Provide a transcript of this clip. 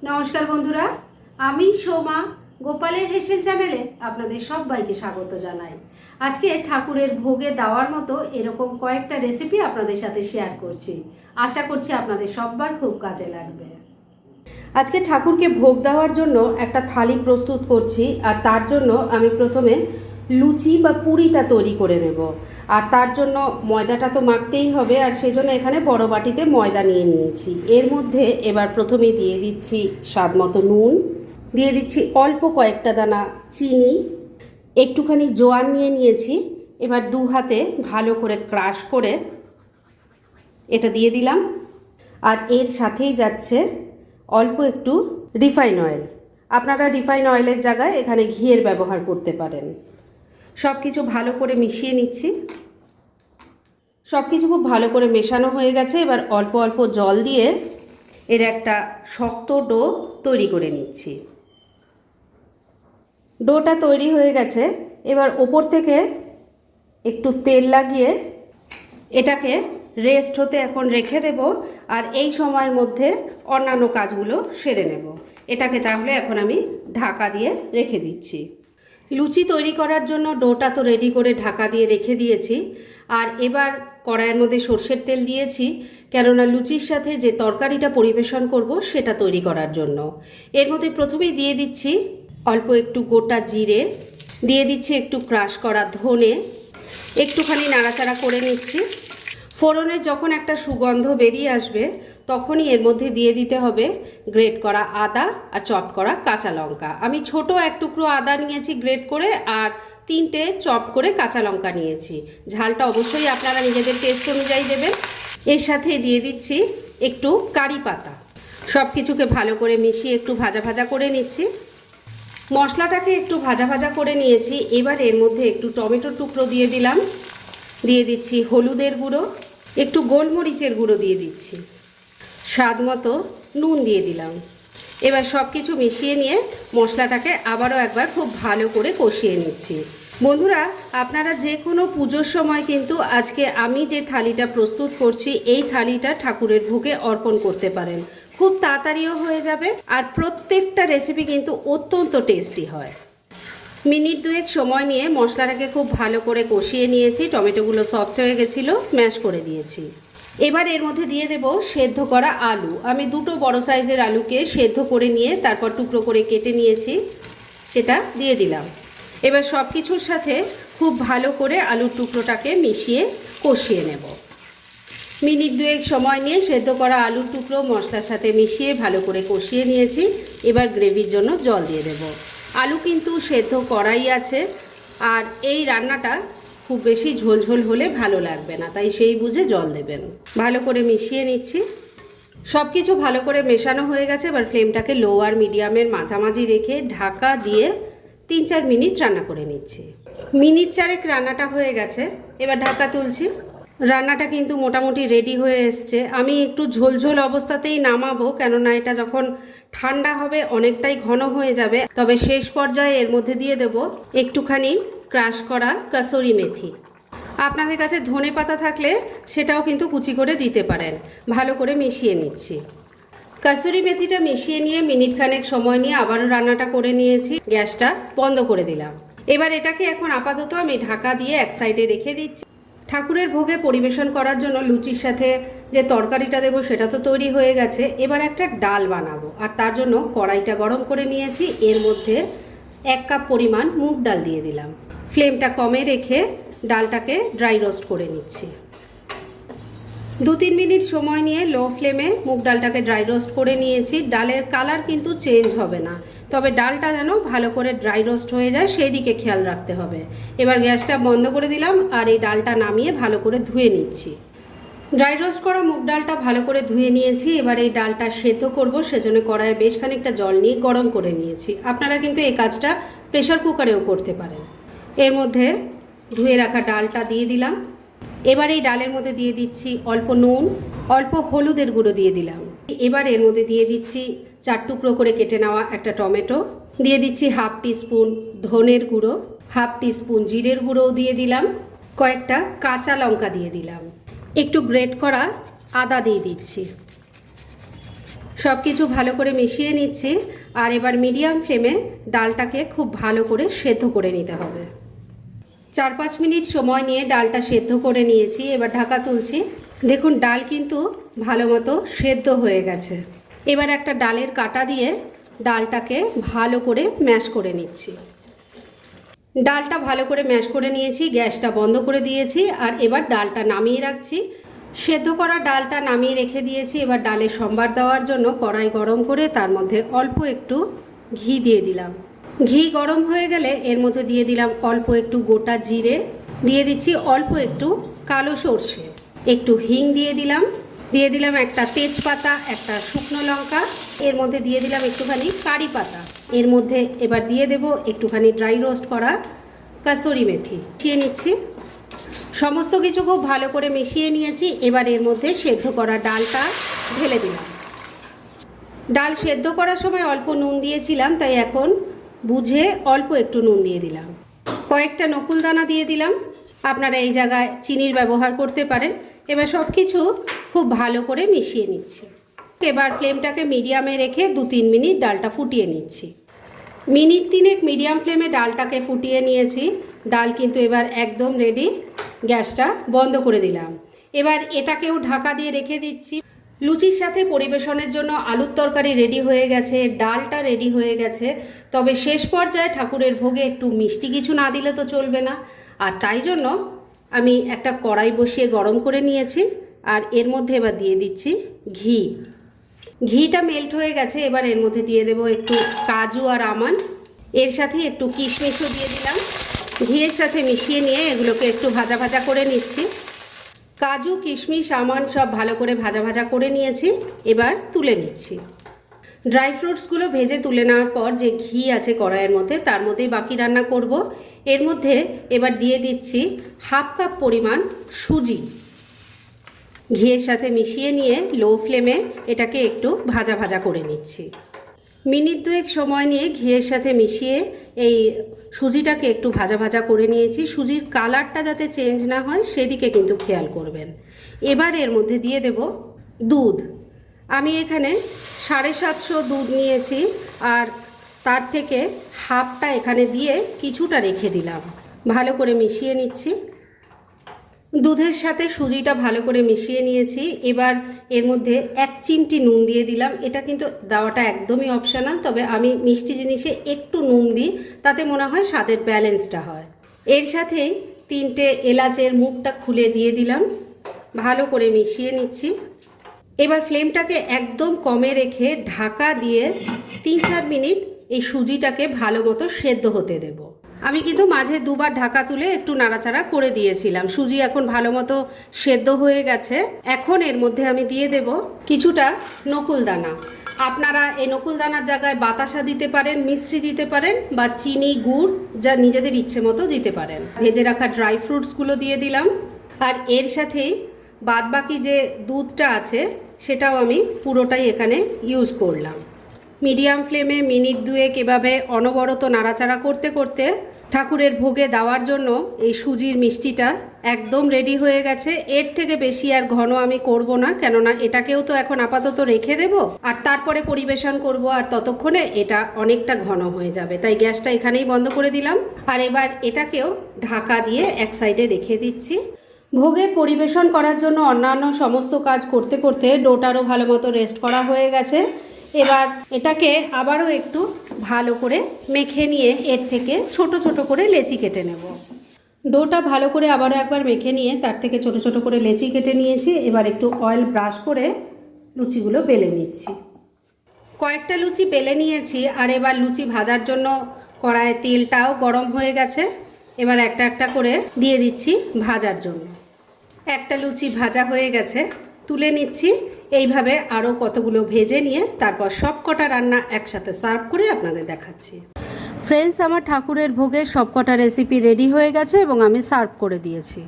নমস্কার বন্ধুরা, আমি সোমা গোপালের হেসেল চ্যানেলে আপনাদের সবাইকে স্বাগত জানাই। আজকে ঠাকুরের ভোগে দেওয়ার মতো এরকম কয়েকটা রেসিপি আপনাদের সাথে শেয়ার করছি। আশা করছি আপনাদের সবার খুব কাজে লাগবে। আজকে ঠাকুরকে ভোগ দেওয়ার জন্য একটা থালি প্রস্তুত করছি, আর তার জন্য আমি প্রথমে লুচি বা পুরিটা তৈরি করে নেব। আর তার জন্য ময়দাটা তো মাখতেই হবে, আর সেজন্য এখানে বড় বাটিতে ময়দা নিয়ে নিয়েছি। এর মধ্যে এবার প্রথমেই দিয়ে দিচ্ছি স্বাদ মতো নুন, দিয়ে দিচ্ছি অল্প কয়েকটা দানা চিনি, একটুখানি জোয়ান নিয়ে নিয়েছি। এবার দু হাতে ভালো করে ক্রাশ করে এটা দিয়ে দিলাম। আর এর সাথেই যাচ্ছে অল্প একটু রিফাইন অয়েল। আপনারা রিফাইন অয়েলের জায়গায় এখানে ঘিয়ের ব্যবহার করতে পারেন। সব কিছু ভালো করে মিশিয়ে নিচ্ছি। সব কিছু খুব ভালো করে মেশানো হয়ে গেছে। এবার অল্প অল্প জল দিয়ে এর একটা শক্ত ডো তৈরি করে নিচ্ছি। ডোটা তৈরি হয়ে গেছে। এবার ওপর থেকে একটু তেল লাগিয়ে এটাকে রেস্ট হতে এখন রেখে দেব। আর এই সময়ের মধ্যে অন্যান্য কাজগুলো সেরে নেব। এটাকে তাহলে এখন আমি ঢাকা দিয়ে রেখে দিচ্ছি। লুচি তৈরি করার জন্য ডোটা তো রেডি করে ঢাকা দিয়ে রেখে দিয়েছি। আর এবার কড়াইয়ের মধ্যে সর্ষের তেল দিয়েছি, কেননা লুচির সাথে যে তরকারিটা পরিবেশন করব সেটা তৈরি করার জন্য। এর মধ্যে প্রথমেই দিয়ে দিচ্ছি অল্প একটু গোটা জিরে, দিয়ে দিচ্ছি একটু ক্রাশ করা ধনে, একটুখানি নাড়াচাড়া করে নিচ্ছি। ফোড়নের যখন একটা সুগন্ধ বেরিয়ে আসবে তখনই এর মধ্যে দিয়ে দিতে হবে গ্রেট করা আদা আর চপ করা কাঁচা লঙ্কা। আমি ছোট এক টুকরো আদা নিয়েছি গ্রেট করে, আর 3টে চপ করে কাঁচা লঙ্কা নিয়েছি। ঝালটা অবশ্যই আপনারা নিজেদের টেস্ট অনুযায়ী দেবেন। এর সাথে দিয়ে দিচ্ছি একটু কারি পাতা। সব কিছুকে ভালো করে মিশিয়ে একটু ভাজা ভাজা করে নিচ্ছি। মশলাটাকে একটু ভাজা ভাজা করে নিয়েছি। এবার এর মধ্যে একটু টমেটোর টুকরো দিয়ে দিলাম, দিয়ে দিচ্ছি হলুদের গুঁড়ো, একটু গোলমরিচের গুঁড়ো দিয়ে দিচ্ছি, স্বাদ মতো নুন দিয়ে দিলাম। এবার সব কিছু মিশিয়ে নিয়ে মশলাটাকে আবারও একবার খুব ভালো করে কষিয়ে নিচ্ছি। বন্ধুরা, আপনারা যে কোনো পুজোর সময় কিন্তু আজকে আমি যে থালিটা প্রস্তুত করছি এই থালিটা ঠাকুরের ভোগে অর্পণ করতে পারেন। খুব তাড়াতাড়িও হয়ে যাবে, আর প্রত্যেকটা রেসিপি কিন্তু অত্যন্ত টেস্টি হয়। মিনিট দুয়েক সময় নিয়ে মশলাটাকে খুব ভালো করে কষিয়ে নিয়েছি। টমেটোগুলো সফট হয়ে গেছিলো, ম্যাশ করে দিয়েছি। এবার এর মধ্যে দিয়ে দেব সেদ্ধ করা আলু। আমি দুটো বড় সাইজের আলুকে সেদ্ধ করে নিয়ে তারপর টুকরো করে কেটে নিয়েছি, সেটা দিয়ে দিলাম। এবার সব কিছুর সাথে খুব ভালো করে আলুর টুকরোটাকে মিশিয়ে কষিয়ে নেব। মিনিট দুয়েক সময় নিয়ে সেদ্ধ করা আলুর টুকরো মশলার সাথে মিশিয়ে ভালো করে কষিয়ে নিয়েছি। এবার গ্রেভির জন্য জল দিয়ে দেব। আলু কিন্তু সেদ্ধ করাই আছে, আর এই রান্নাটা খুব বেশি ঝোলঝোল হলে ভালো লাগবে না, তাই সেই বুঝে জল দেবেন। ভালো করে মিশিয়ে নিচ্ছি। সব কিছু ভালো করে মেশানো হয়ে গেছে। এবার ফ্লেমটাকে লো আর মিডিয়ামের মাঝামাঝি রেখে ঢাকা দিয়ে 3-4 মিনিট রান্না করে নিচ্ছি। মিনিট 4 রান্নাটা হয়ে গেছে। এবার ঢাকা তুলছি। রান্নাটা কিন্তু মোটামুটি রেডি হয়ে এসছে। আমি একটু ঝোলঝোল অবস্থাতেই নামাবো, কেননা এটা যখন ঠান্ডা হবে অনেকটাই ঘন হয়ে যাবে। তবে শেষ পর্যায়ে এর মধ্যে দিয়ে দেব একটুখানি ক্রাশ করা কাসুরি মেথি। আপনাদের কাছে ধনে পাতা থাকলে সেটাও কিন্তু কুচি করে দিতে পারেন। ভালো করে মিশিয়ে নিচ্ছি। কাসুরি মেথিটা মিশিয়ে নিয়ে মিনিট খানেক সময় নিয়ে আবারও রান্নাটা করে নিয়েছি। গ্যাসটা বন্ধ করে দিলাম। এবার এটাকে এখন আপাতত আমি ঢাকা দিয়ে এক সাইডে রেখে দিচ্ছি। ঠাকুরের ভোগে পরিবেশন করার জন্য লুচির সাথে যে তরকারিটা দেবো সেটা তো তৈরি হয়ে গেছে। এবার একটা ডাল বানাবো, আর তার জন্য কড়াইটা গরম করে নিয়েছি। এর মধ্যে 1 কাপ পরিমাণ মুগ ডাল দিয়ে দিলাম। ফ্লেমটা কমে রেখে ডালটাকে ড্রাই রোস্ট করে নিচ্ছি। 2-3 মিনিট সময় নিয়ে লো ফ্লেমে মুগ ডালটাকে ড্রাই রোস্ট করে নিয়েছি। ডালের কালার কিন্তু চেঞ্জ হবে না, তবে ডালটা যেন ভালো করে ড্রাই রোস্ট হয়ে যায় সেই দিকে খেয়াল রাখতে হবে। এবার গ্যাসটা বন্ধ করে দিলাম, আর এই ডালটা নামিয়ে ভালো করে ধুয়ে নিচ্ছি। ড্রাই রোস্ট করা মুগ ডালটা ভালো করে ধুয়ে নিয়েছি। এবার এই ডালটা সেদ্ধ করব, সেজন্য কড়াইয়ে বেশ খানিকটা জল নিয়ে গরম করে নিয়েছি। আপনারা কিন্তু এই কাজটা প্রেশার কুকারেও করতে পারেন। এর মধ্যে ধুয়ে রাখা ডালটা দিয়ে দিলাম। এবার এই ডালের মধ্যে দিয়ে দিচ্ছি অল্প নুন, অল্প হলুদের গুঁড়ো দিয়ে দিলাম। এবার এর মধ্যে দিয়ে দিচ্ছি 4 টুকরো করে কেটে নেওয়া একটা টমেটো, দিয়ে দিচ্ছি 1/2 টিস্পুন ধনের গুঁড়ো, 1/2 টিস্পুন জিরের গুঁড়োও দিয়ে দিলাম, কয়েকটা কাঁচা লঙ্কা দিয়ে দিলাম, একটু গ্রেট করা আদা দিয়ে দিচ্ছি। সব কিছু ভালো করে মিশিয়ে নিচ্ছি। আর এবার মিডিয়াম ফ্লেমে ডালটাকে খুব ভালো করে সেদ্ধ করে নিতে হবে। 4-5 মিনিট সময় নিয়ে ডালটা সেদ্ধ করে নিয়েছি। এবার ঢাকা তুলছি। দেখুন ডাল কিন্তু ভালো মতো সেদ্ধ হয়ে গেছে। এবার একটা ডালের কাঁটা দিয়ে ডালটাকে ভালো করে ম্যাশ করে নিচ্ছি। ডালটা ভালো করে ম্যাশ করে নিয়েছি, গ্যাসটা বন্ধ করে দিয়েছি। আর এবার ডালটা নামিয়ে রাখছি। সেদ্ধ করা ডালটা নামিয়ে রেখে দিয়েছি। এবার ডালের সম্বার দেওয়ার জন্য কড়াই গরম করে তার মধ্যে অল্প একটু ঘি দিয়ে দিলাম। ঘি গরম হয়ে গেলে এর মধ্যে দিয়ে দিলাম অল্প একটু গোটা জিরে, দিয়ে দিচ্ছি অল্প একটু কালো সর্ষে, একটু হিং দিয়ে দিলাম একটা তেজপাতা, একটা শুকনো লঙ্কা, এর মধ্যে দিয়ে দিলাম একটুখানি কারি পাতা। এর মধ্যে এবার দিয়ে দেব একটুখানি ড্রাই রোস্ট করা কাসুরি মেথি। মিশিয়ে নিচ্ছি। সমস্ত কিছু খুব ভালো করে মিশিয়ে নিয়েছি। এবার এর মধ্যে সেদ্ধ করা ডালটা ঢেলে দিলাম। ডাল সেদ্ধ করার সময় অল্প নুন দিয়েছিলাম, তাই এখন বুঝে অল্প একটু নুন দিয়ে দিলাম। কয়েকটা নকুলদানা দিয়ে দিলাম। আপনারা এই জায়গায় চিনির ব্যবহার করতে পারেন। এবার সব কিছু খুব ভালো করে মিশিয়ে নিচ্ছি। এবার ফ্লেমটাকে মিডিয়ামে রেখে 2-3 মিনিট ডালটা ফুটিয়ে নিচ্ছি। মিনিট 3 মিডিয়াম ফ্লেমে ডালটাকে ফুটিয়ে নিয়েছি। ডাল কিন্তু এবার একদম রেডি। গ্যাসটা বন্ধ করে দিলাম। এবার এটাকেও ঢাকা দিয়ে রেখে দিচ্ছি। লুচির সাথে পরিবেশনের জন্য আলুর তরকারি রেডি হয়ে গেছে, ডালটা রেডি হয়ে গেছে। তবে শেষ পর্যায়ে ঠাকুরের ভোগে একটু মিষ্টি কিছু না দিলে তো চলবে না। আর তাই জন্য আমি একটা কড়াই বসিয়ে গরম করে নিয়েছি। আর এর মধ্যে এবার দিয়ে দিচ্ছি ঘি। ঘিটা মেল্ট হয়ে গেছে। এবার এর মধ্যে দিয়ে দেবো একটু কাজু আর আমন্ড, এর সাথে একটু কিশমিশও দিয়ে দিলাম। ঘিয়ের সাথে মিশিয়ে নিয়ে এগুলোকে একটু ভাজা ভাজা করে নিচ্ছি। কাজু, কিশমিশ, আমন্ড সব ভালো করে ভাজা ভাজা করে নিয়েছি। এবার তুলে নিচ্ছি। ড্রাই ফ্রুটসগুলো ভেজে তুলে নেওয়ার পর যে ঘি আছে কড়াইয়ের মধ্যে, তার মধ্যেই বাকি রান্না করব। এর মধ্যে এবার দিয়ে দিচ্ছি 1/2 কাপ পরিমাণ সুজি। ঘিয়ের সাথে মিশিয়ে নিয়ে লো ফ্লেমে এটাকে একটু ভাজা ভাজা করে নিচ্ছি। মিনিট 2 সময় নিয়ে ঘিয়ের সাথে মিশিয়ে এই সুজিটাকে একটু ভাজা ভাজা করে নিয়েছি। সুজির কালারটা যাতে চেঞ্জ না হয় সেদিকে কিন্তু খেয়াল করবেন। এবার এর মধ্যে দিয়ে দেব দুধ। আমি এখানে 750 দুধ নিয়েছি। আর তার থেকে হাফটা এখানে দিয়ে কিছুটা রেখে দিলাম। ভালো করে মিশিয়ে নিচ্ছি। দুধের সাথে সুজিটা ভালো করে মিশিয়ে নিয়েছি। এবার এর মধ্যে 1 চিমটি নুন দিয়ে দিলাম। এটা কিন্তু দেওয়াটা একদমই অপশনাল, তবে আমি মিষ্টি জিনিসে একটু নুন দিই, তাতে মনে হয় স্বাদের ব্যালেন্সটা হয়। এর সাথেই 3টে এলাচের মুখটা খুলে দিয়ে দিলাম। ভালো করে মিশিয়ে নিচ্ছি। এবার ফ্লেমটাকে একদম কমে রেখে ঢাকা দিয়ে 3-4 মিনিট এই সুজিটাকে ভালো মতো সেদ্ধ হতে দেব। আমি কিন্তু মাঝে 2বার ঢাকা তুলে একটু নাড়াচাড়া করে দিয়েছিলাম। সুজি এখন ভালো মতো সেদ্ধ হয়ে গেছে। এখন এর মধ্যে আমি দিয়ে দেব কিছুটা নকুলদানা। আপনারা এই নকুলদানার জায়গায় বাতাসা দিতে পারেন, মিশ্রি দিতে পারেন, বা চিনি, গুড় যা নিজেদের ইচ্ছে মতো দিতে পারেন। ভেজে রাখা ড্রাই ফ্রুটসগুলো দিয়ে দিলাম। আর এর সাথেই বাদবাকি যে দুধটা আছে সেটাও আমি পুরোটাই এখানে ইউজ করলাম। মিডিয়াম ফ্লেমে মিনিট 2 এভাবে অনবরত নাড়াচাড়া করতে করতে ঠাকুরের ভোগে দেওয়ার জন্য এই সুজির মিষ্টিটা একদম রেডি হয়ে গেছে। এর থেকে বেশি আর ঘন আমি করব না, কেননা এটাকেও তো এখন আপাতত রেখে দেব আর তারপরে পরিবেশন করব, আর ততক্ষণে এটা অনেকটা ঘন হয়ে যাবে। তাই গ্যাসটা এখানেই বন্ধ করে দিলাম। আর এবার এটাকেও ঢাকা দিয়ে এক সাইডে রেখে দিচ্ছি। ভোগে পরিবেশন করার জন্য অন্যান্য সমস্ত কাজ করতে করতে ডোটারও ভালো মতো রেস্ট করা হয়ে গেছে। এবার এটাকে আবারও একটু ভালো করে মেখে নিয়ে এর থেকে ছোট ছোট করে লেচি কেটে নেব। ডোটা ভালো করে আবারও একবার মেখে নিয়ে তার থেকে ছোট ছোট করে লেচি কেটে নিয়েছি। এবার একটু অয়েল ব্রাশ করে লুচিগুলো বেলে নিচ্ছি। কয়েকটা লুচি বেলে নিয়েছি। আর এবার লুচি ভাজার জন্য কড়াইয়ে তেলটাও গরম হয়ে গেছে। এবার একটা একটা করে দিয়ে দিচ্ছি ভাজার জন্য। একটা লুচি ভাজা হয়ে গেছে, তুলে নিচ্ছি। এইভাবে আরও কতগুলো ভেজে নিয়ে তারপর সব কটা রান্না একসাথে সার্ভ করে আপনাদের দেখাচ্ছি। ফ্রেন্ডস, আমার ঠাকুরের ভোগের সব কটা রেসিপি রেডি হয়ে গেছে এবং আমি সার্ভ করে দিয়েছি।